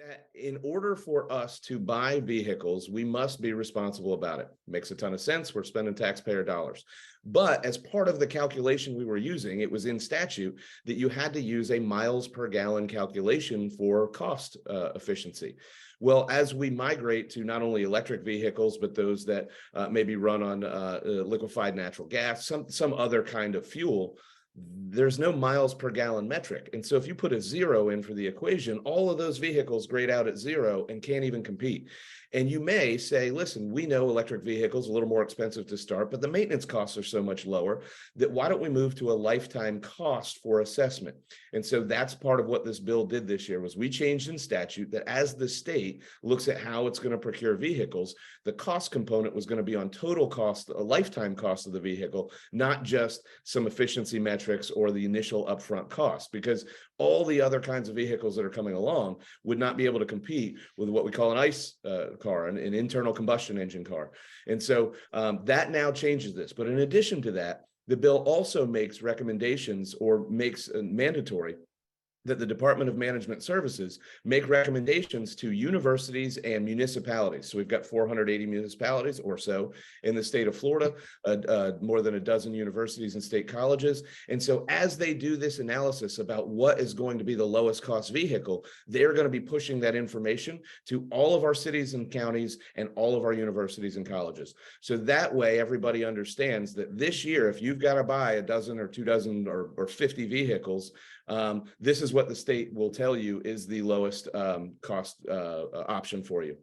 That in order for us to buy vehicles, we must be responsible about it. Makes a ton of sense. We're spending taxpayer dollars. But as part of the calculation we were using, it was in statute that you had to use a miles per gallon calculation for cost efficiency. Well, as we migrate to not only electric vehicles, but those that maybe run on liquefied natural gas, some other kind of fuel, there's no miles per gallon metric. And so if you put a zero in for the equation, all of those vehicles grade out at zero and can't even compete. And you may say, listen, we know electric vehicles a little more expensive to start, but the maintenance costs are so much lower that why don't we move to a lifetime cost for assessment? And so that's part of what this bill did this year was we changed in statute that as the state looks at how it's going to procure vehicles, the cost component was going to be on total cost, a lifetime cost of the vehicle, not just some efficiency metrics or the initial upfront cost, because all the other kinds of vehicles that are coming along would not be able to compete with what we call an ICE car, an internal combustion engine car. And so that now changes this. But in addition to that, the bill also makes recommendations or makes mandatory that the Department of Management Services make recommendations to universities and municipalities. So we've got 480 municipalities or so in the state of Florida, more than a dozen universities and state colleges. And so as they do this analysis about what is going to be the lowest cost vehicle, they're going to be pushing that information to all of our cities and counties and all of our universities and colleges. So that way, everybody understands that this year, if you've got to buy a dozen or 2 dozen or 50 vehicles, this is what the state will tell you is the lowest cost option for you.